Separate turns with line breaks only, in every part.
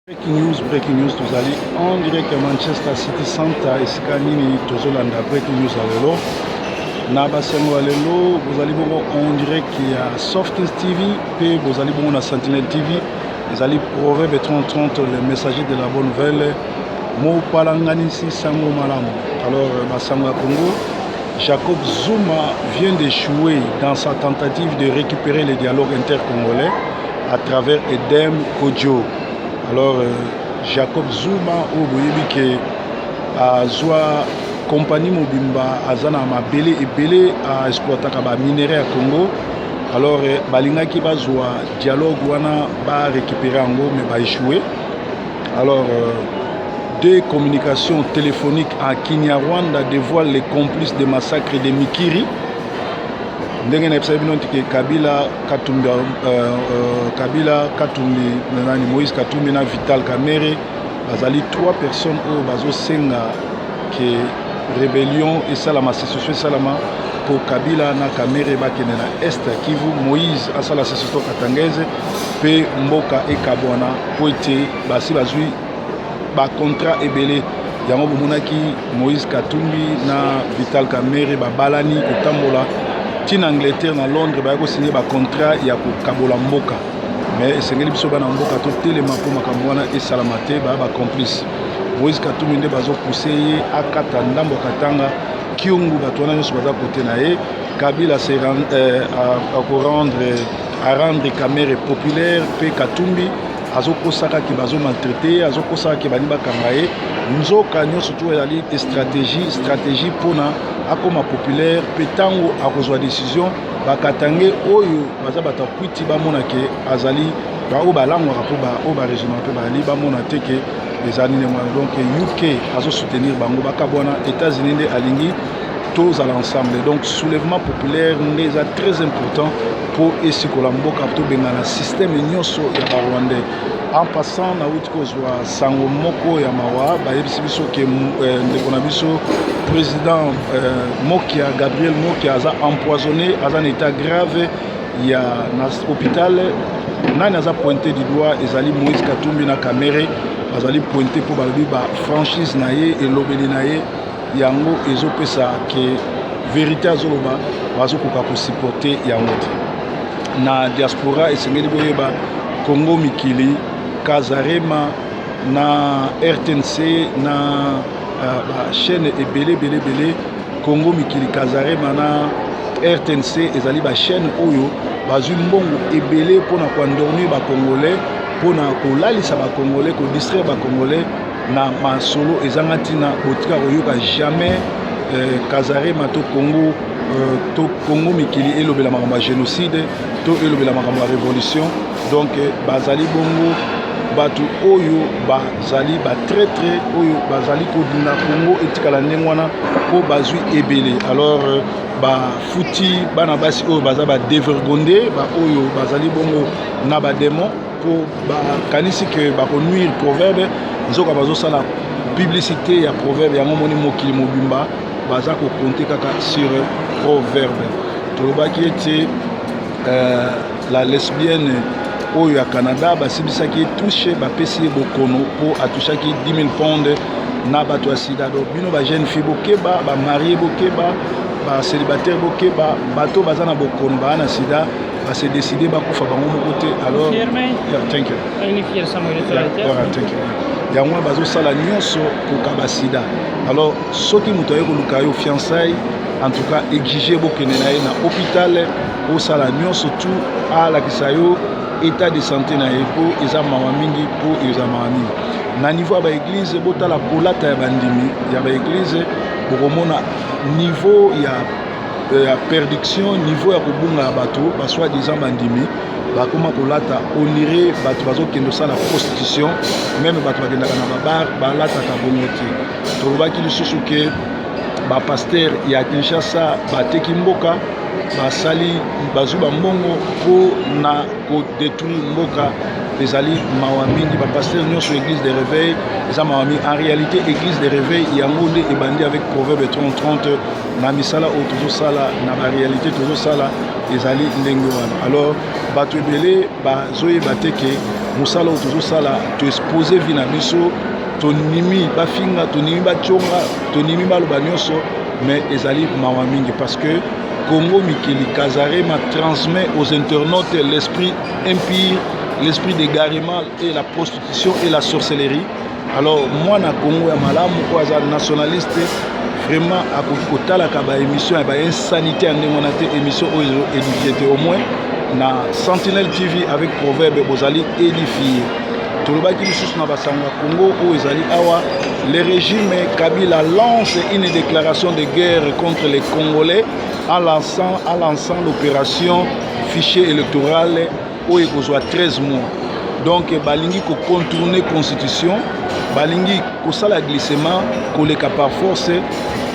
Breaking news, vous allez en direct à Manchester City Center et Scanini Tozolanda. Breaking news à l'élo. Nabasengo à l'élo, vous allez voir en direct qui y a Softest TV, puis vous allez voir la Sentinel TV. Vous allez Proverbe 30-30, le messager de la bonne nouvelle. Mo Palangani si Sango Malamu. Alors, Basango à Congo, Jacob Zuma vient d'échouer dans sa tentative de récupérer le dialogue intercongolais à travers Edem Kodjo. Alors, Jacob Zuma, au Bouyébike, a Zoa compagnie Mobimba, Azana Mabele et Belé à exploiter les minéraux à Congo. Alors, Balinga qui va jouer dialogue, wana va récupérer en gros, mais va échouer. Alors, des communications téléphoniques à Kinyarwanda dévoilent les complices des massacres de Mikiri. Kabila Katumbi, Moïse Katumbi na Vital Kamerhe, bazali 3 personnes au bazo senga que rébellion et salama sécession salama pour Kabila na Kamerhe bakene na Est Kivu, Moïse asala sécession katangeze pe mboka e kabwana poete basi bazui ba contrat ebele yango bomonaki Moïse Katumbi na Vital Kamerhe babalani kotambola en Angleterre, en Londres, il a signé un contrat il y a Kabola Mboka. Mais c'est un peu de Mboka, tout le monde et Salamate, un complice. Moïse Katumbi a poussé à Katanda, Mbokatanga, Kyungu, Batouana, côté naé. Kabila s'est à rendre Kamerhe populaire, puis Katumbi, Azoko Saka qui va maltraité, Azoko Saka qui va Kangaye. Nous avons surtout des stratégies pour akoma populaire petango akozwa décision bakatange oyo baza batakwiti bamona ke azali ba o balangwa po ba o ba régiment pe bali bamona teke les années donc UK azo soutenir bango bakabwana États-Unis nde alingi tous à l'ensemble. Donc soulèvement populaire n'est très important pour esikola mboka to bengana système nyonso ya Rwanda. En passant na utkozwa sango moko ya mawa bayebisi biso ke ndeko na biso président Mokia Gabriel Mokia a empoisonné à un état grave. Il y a un hôpital nani aza pointé du doigt ezali Moïse Katumbi na Kamerhe azali pointé pour balobi ba franchise na ye et lobeli na ye yango ezopesa ke vérité azoloba bazokoka ko supporter yango na diaspora esengeli boyeba Congo Mikili Kazarema na RTNC na chaîne ebele Congo Mikili Kazarema na RTNC ezali ba chaîne oyo bazui mbongo ebele pona ko endormir ba congolais pona ko lalisa ba congolais ko distraire ba congolais na masolo ezangati na botika koyoka jamais Kazarema to Congo Mikili elobela makambo ya génocide to elobela makambo ya révolution. Donc bazali bongo batu oyo bazali ba traître oyo bazali ko dina Congo etikala ndengwana ko bazui ebele. Alors ba futi bana basi oyo baza ba dévergondé ba oyo bazali bongo na ba démon pour ba kanisi que ba ko nuire proverbe nzoka bazo sala publicité ya proverbe yango moni mokili mobimba baza ko compter kaka sur proverbe. Toloba qui était la lesbienne oyo ya Canada basibisaki touché bapesi bokono po atushaki 10 000 pounds na bato ya sida. Donc bino ba jeune fille bokeba ba marié bokeba ba célibataire bokeba bato baza na bokono ba na sida ba se décider ba kufa bango mokote. Alors thank you thank you yango bazo sala nyonso ko ka sida. Alors soki muto ayeko lukayo fiançailles en tout cas exiger bokene na ye na hôpital au sala nyonso tout à la kisayo état de santé na epo eza mawa mingi po eza mawa mingi na niveau ba église botala kolata ya bandimi ya ba église bokomona niveau ya perdiction niveau ya kobunga bato ba soit disant bandimi bakoma kolata onire bato bazokendo sala prostitution même bato bakendaka na babar balataka bongo te tolobaki lisusu ke ba pasteur ya Kinshasa bateki mboka basali bazwi bambongo po na kodétruire mboka ezali mawa mingi bapasteur nyonso église de réveil eza mawa mingi en réalité église de réveil yango nde ebandi avec proverbe 30 na misala oyo tozosala na baréalité tozosala ezali ndenge wana alors bato ebele bazoyeba te ke mosala oyo tozosala toexpose vi na biso tonimi bafinga tonimi bationga tonimi baloba nyonso mais ezali mawa mingi parce que Congo Mikili Kazarema transmet aux internautes l'esprit impie, l'esprit d'égarement et la prostitution et la sorcellerie. Alors moi na Congo ya malamu kwa nationaliste vraiment akokotala ka ba émission ba insanité en émission édifiée au moins na Sentinelle TV avec proverbe bozali édifié. Tolobaki lisusu na basanga Congo où ezali awa le régime Kabila lance une déclaration de guerre contre les Congolais en lançant l'opération fichier électoral où il y a 13 mois. Donc, balingi ko contourner constitution, balingi ko sala glissement, koleka par force,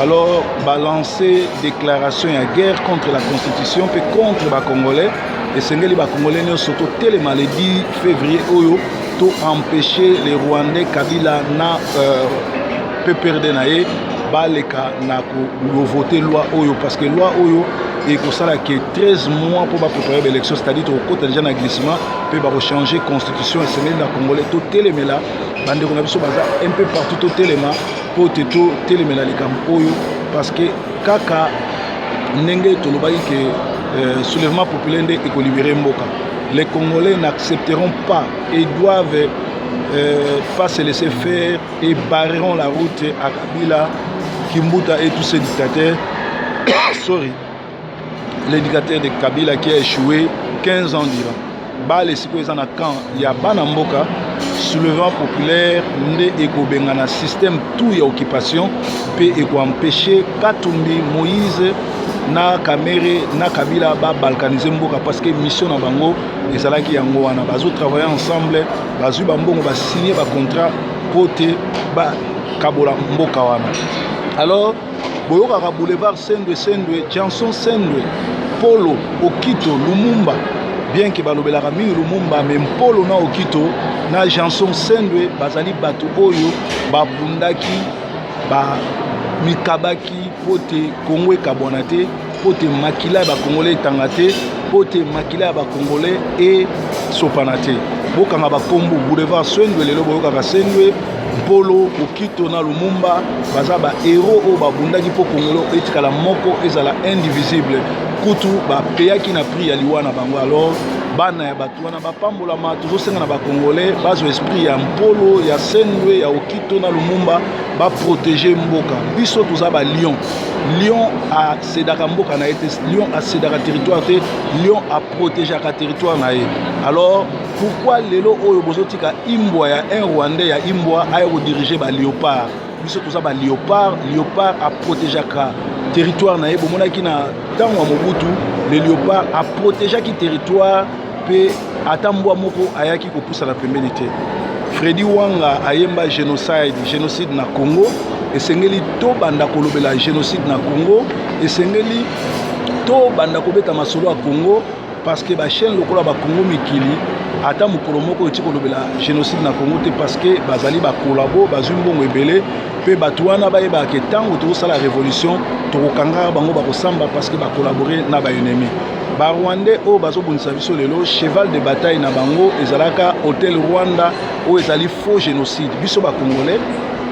alors balancer déclaration de guerre contre la constitution puis contre les Congolais. Et sengeli ba Congolais ne surtout telle maladie février oyo to empêcher les Rwandais Kabila na peut perdre naé baleka na ko voter loi oyo parce que loi oyo et que ça là qui 13 mois pour préparer l'élection c'est-à-dire au côté déjà na glissement peut ba changer constitution et sengeli na Congolais to telemela bande ko na biso baza un peu partout to telema pour to telemela likambo oyo parce que kaka ndenge to lobaki que soulèvement populaire nde et ko libérer mboka. Les Congolais n'accepteront pas et doivent pas se laisser faire et barreront la route à Kabila, Kimbuta et tous ces dictateurs. Sorry. Les dictateurs de Kabila qui a échoué 15 ans durant. Bah les citoyens en camp, il y a Banamboka, soulèvement populaire, ndé ekobengana système tout y occupation, peut empêcher Katumbi, Moïse, na Kamere, na Kabila ba balkaniser mboka parce que mission na bango ezalaki yango wana bazo travailler ensemble, bazu bambongo ba signer ba contrat pote ba kabola mboka wana. Alors boyoka boulevard Sendwe, Janson Sendwe, Polo, Okito, Lumumba, bien que balobelaka mingi Lumumba même Polo na Okito na Janson Sendwe bazali bato oyo babundaki ba mikabaki pote Congo ekabwana te pote makila ba Congolais tanga te pote makila ba Congolais et sopana te bokanga ba kombo boulevard Sendwe lelo boyoka Sendwe Polo Okito na Lumumba baza ba héros o babundaki po Congolo etikala moko ezala indivisible kutu ba peyaki na prix ya liwa na bango alors bana ya batu wana bapambolama tozosenga na ba Congolais bazo esprit ya Mpolo ya Sendwe ya Okito na Lumumba ba protéger mboka biso toza ba lion a cédaka mboka na été lion a cédaka territoire te lion a protéger ka territoire na ye alors pourquoi lelo oyo bozotika imbwa ya un Rwandais ya imbwa ayo ko diriger ba léopard biso toza ba léopard a protéger ka territoire na ye bomonaki na tango ya Mobutu le léopard a protéger ki territoire pe atambwa moko ayaki ko poussa na pembeni te. Freddy Wanga ayemba génocide na Congo esengeli to banda kolobela génocide na Congo esengeli to banda kobeta masolo ya Congo parce que ba chaîne lokola ba Congo mikili ata mokolo moko eti kolobela génocide na Congo te parce que bazali ba kolabo bazwi mbongo ebele pe bato wana bayeba ke tango tozosala révolution tokokanga bango bakosamba parce que bakolaborer na ba ennemi. Ba Rwandais o bazobundisa biso lelo cheval de bataille na bango ezalaka hôtel Rwanda o ezali faux génocide biso ba Congolais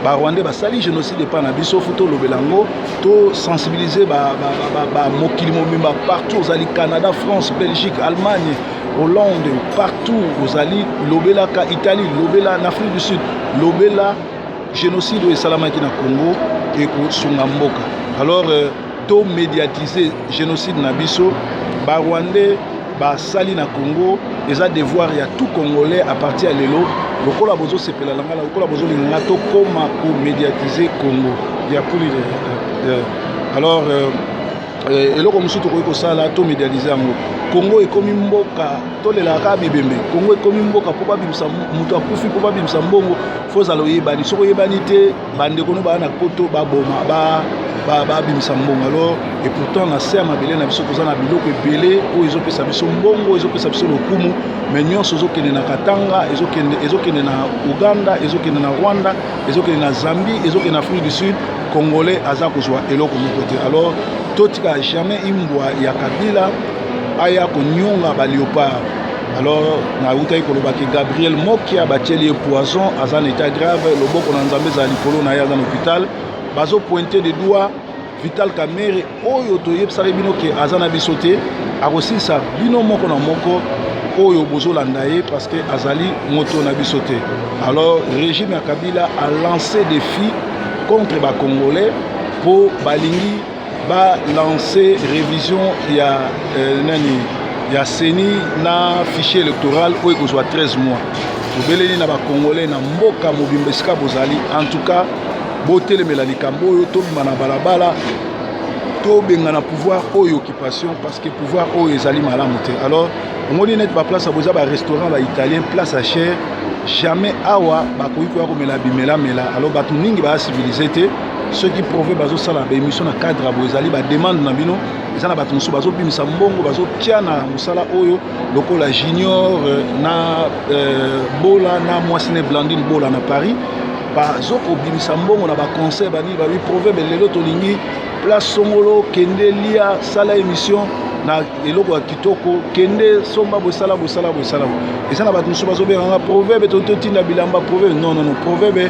ba Rwandais basali génocide pa na biso photo lobelango to sensibiliser ba mokili mobimba partout ozali Canada, France, Belgique, Allemagne, Hollande partout ozali lobelaka Italie, lobela en Afrique du Sud, lobela génocide et salamaki na Congo et ko sunga mboka. Alors to médiatiser génocide na biso ba Rwandais ba sali na Congo eza devoir ya tout Congolais à partir ya lelo lokola bozo sepela langa lokola bozo linga to koma ko médiatiser Congo ya puli alors eloko musutu ko sala to médiatiser yango Congo ekomi mboka to lelaka bibembe Congo ekomi mboka po babimisa mutu akufi po babimisa mbongo foza loyebani soko yebani te bande kono ba na poto ba boma ba babimisa mbongo. Alors et pourtant na se ya mabele na biso toza na biloko ebele oyo ezopesa biso mbongo, ezopesa biso lokumu, mais nyonso ezokende na Katanga, ezokende na Uganda, ezokende na Rwanda, ezokende na Zambie, ezokende na Afrique du Sud. Congolais aza kozwa eloko moko te. Alors totika jamais imbwa ya Kabila aya konyonga ba léopard. Alors na utaki koloba ke Gabriel Mokia batieli poison aza en état grave, loboko na Nzambe za likolo na ya za hôpital. Bazo pointer des doigts Vital Kamerhe oyo toyebisa bino ke aza na biso te, akosilisa bino moko na moko oyo bozolanda ye parce que azali moto na biso te. Alors régime ya Kabila a lancé des défis contre les Congolais pour balingi ba lancer révision ya ya CENI na fichier électoral oyo kozwa 13 mois. Tobeleli na ba Congolais na mboka mobimba esika bozali, en tout cas botelemela likambo oyo tobima na balabala tobenga na pouvoir oyo occupation parce que pouvoir oyo ezali malamu te. Alors omoni net ba place aboza ba restaurant ba italien place à cher, jamais awa bakoki koya komela bimela mela. Alors bato ningi ba civilisé te, ceux qui prouvent bazo sala ba émission na cadre abo ezali ba demande na bino ezana bato mosusu bazo bimisa mbongo bazo tia na musala oyo lokola junior na bola na mwasine Blandine bola na Paris bazo kobimisa mbongo na ba conseil bani ba lui proverbe lelo tolingi place songolo kende lia sala émission na eloko ya kitoko kende somba bosala ezana bato mosusu bazo benga proverbe totinda bilamba proverbe non proverbe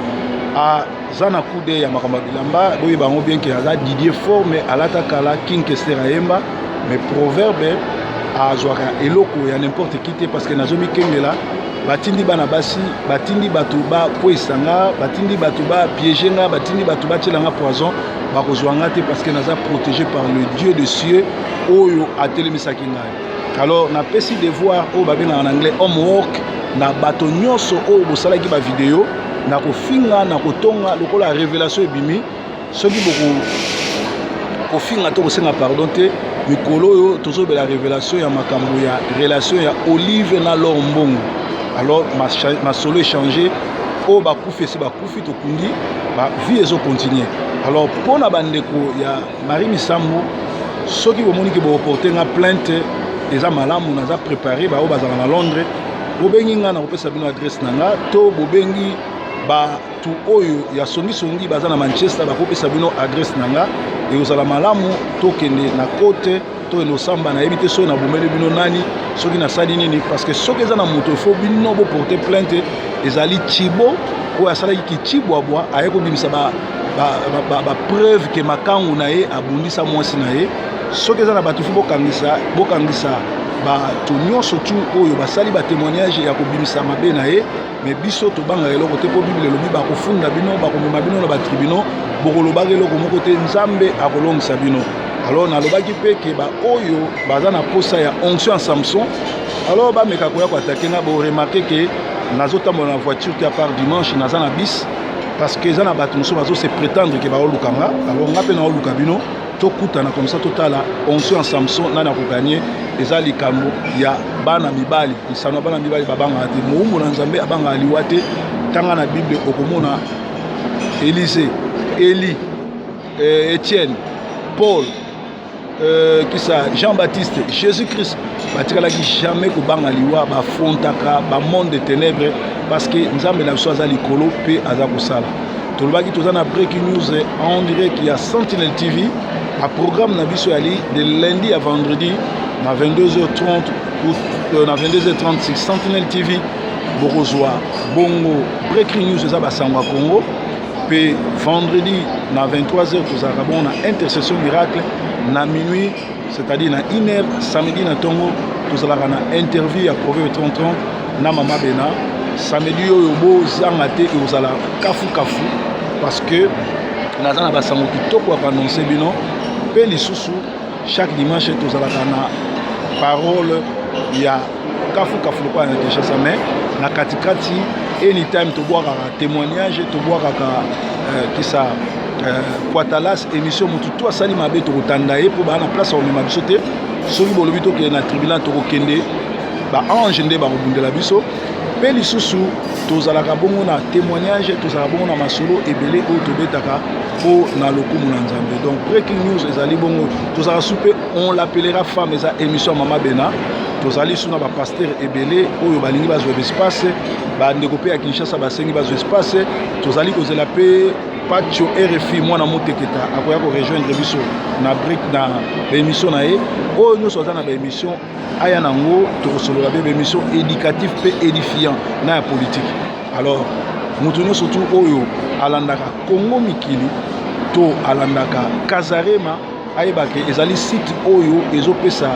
a zana kude ya makamba bilamba boye bango bien que aza Didier Forme alata kala King Kester Ayemba, mais proverbe a zwaka eloko ya n'importe qui te parce que nazomi kengela batindi bana basi batindi batu ba poisanga batindi batu ba piéger batindi batu ba tselanga poison bakozwanga te parce que naza protégé par le Dieu des cieux oyo atelemisa kingai. Alors na pesi devoir o babena en anglais homework na bato nyonso oyo bosalaki ba vidéo na kofinga na kotonga lokola révélation ebimi soki boko kofinga to kosenga pardon te mikolo oyo tozobela révélation ya makambo ya relation ya Olive na Laure Mbongo. Alors ma solo échangé o bakufi esi bakufi tokundi ba vie ezo continuer. Alors pona bandeko ya Marie Misambo soki bomoni ke bo porter nga plainte eza malamu naza préparé ba o bazala na Londres bobengi nga na kopesa bino adresse nanga to bobengi ba tu oyo ya songi baza na Manchester bakopesa bino adresse nanga ekozala malamu tokende na kote to eno samba na yebite so na bomele bino nani soki na sali nini parce que soki eza na moto fo bino bo porter plainte ezali Chibo oyo asalaki kichibwa bwa ayeko bimisa ba preuve ke makangu na ye abundisa mwasi na ye soki eza na bato fo bokangisa bato nyonso tu oyo basali ba témoignage ya kobimisa mabe na ye, mais biso tobanga eloko te po Bible elobi bakofunda bino bakomema bino na batribunal bokolobaka eloko moko te Nzambe akolongisa bino. Alors nalobaki mpe ke ba oyo baza na posa ya onction ya Samson alors bameka koya koatake nga boremarke ke nazotambola na voiture te à part dimanche naza na bis parce que eza na bato mosusu bazo se prétendre ke baolukanga. Alors nga mpe naoluka bino tokutana comme ça totala onction ya Samson nani akoganye eza likambo ya bana mibali misano bana mibali babanga te moumbu na Nzambe abanga aliwa te tanga na Bible okomona Élysée, Élie, Étienne, Paul, Jean-Baptiste, Jésus-Christ batikalaki jamais kobanga liwa bafrontaka ba monde de ténèbres parce que Nzambe na biso aza likolo pe aza kosala. Tolobaki toza na breaking news en direct qu'il y a Sentinel TV un programme na biso yali de lundi à vendredi na 22h30 ou na 22h36 Sentinel TV bokozwa bongo breaking news eza basango ya Congo pe vendredi na 23h tozalaka bon na intercession miracle na minuit c'est-à-dire na 1h samedi na tongo tozalaka na interview ya Proverbe 30 na Mama Bena samedi oyo bozanga te ozala kafu parce que naza na basango kitoko ya annoncer bino pe lisusu chaque dimanche tozalaka na parole ya kafu lokwa na Kinshasa mais na katikati anytime tobwakaka témoignage tobwakaka kisa Kwatalas émission mutu to asali mabe tokotanda ye po ba na place omema biso te soki bolobi tokende na tribunal tokokende ba ange nde bakobundela biso pe lisusu tozalaka bongo na témoignage tozalaka bongo na masolo ebele oyo tobetaka po na lokumu na Nzambe. Donc breaking news ezali bongo tozalaka supe on l'appellera femme eza émission Mama Bena tozali suna ba pasteur ebele oyo balingi bazwa espace bandeko pe ya Kinshasa basengi bazwa espace tozali kozela pe Pacho RFI mwana moteketa akoya ko rejoindre biso na break na émission na ye oyo nyonso aza na ba émission aya nango tokosolola be émission éducative pe édifiant na ya politique. Alors mutu nyonso tu oyo alandaka Congo mikili to alandaka Kazarema ayebake ezali site oyo ezopesa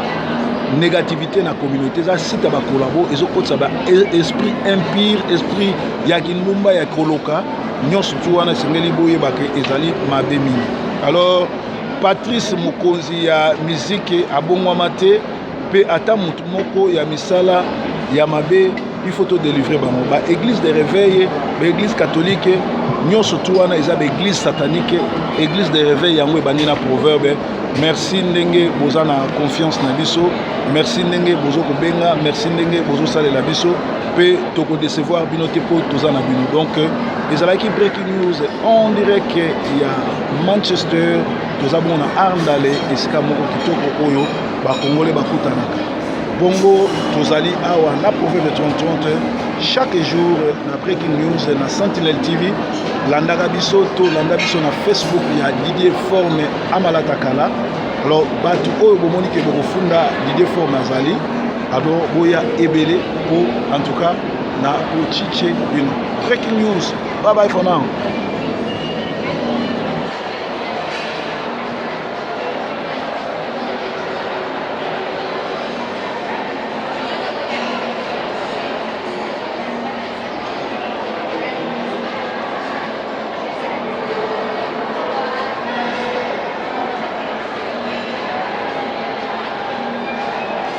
négativité na communauté za site ba collabo ezokotsa ba esprit impire esprit ya kindumba ya koloka nyonso tu wana sengeli boyebake ezali mabe mingi. Alors Patrice Mokonzi ya musique abongwama te pe ata mutu moko ya misala ya mabe il faut to délivrer bango ba église de réveil ba église catholique nyonso tu wana eza ba église satanique église de réveil yango ebandi na proverbe. Merci ndenge boza na confiance na biso, merci ndenge bozo kobenga, merci ndenge bozo salela biso pe toko décevoir bino te po toza na bino. Donc ezalaki breaking news on dirait que ya Manchester toza bon na Arndale esika moko kitoko oyo ba Congolais bakutanaka bongo tozali awa na proverbe 30 chaque jour na breaking news na Sentinelle TV landaka biso to landa biso na Facebook ya Didier Forme Amalatakala. Alors batu oyo bomoni ke bokofunda Didier Forme azali alors boya ebele po en tout cas na ochiche bino breaking news. Bye bye for now.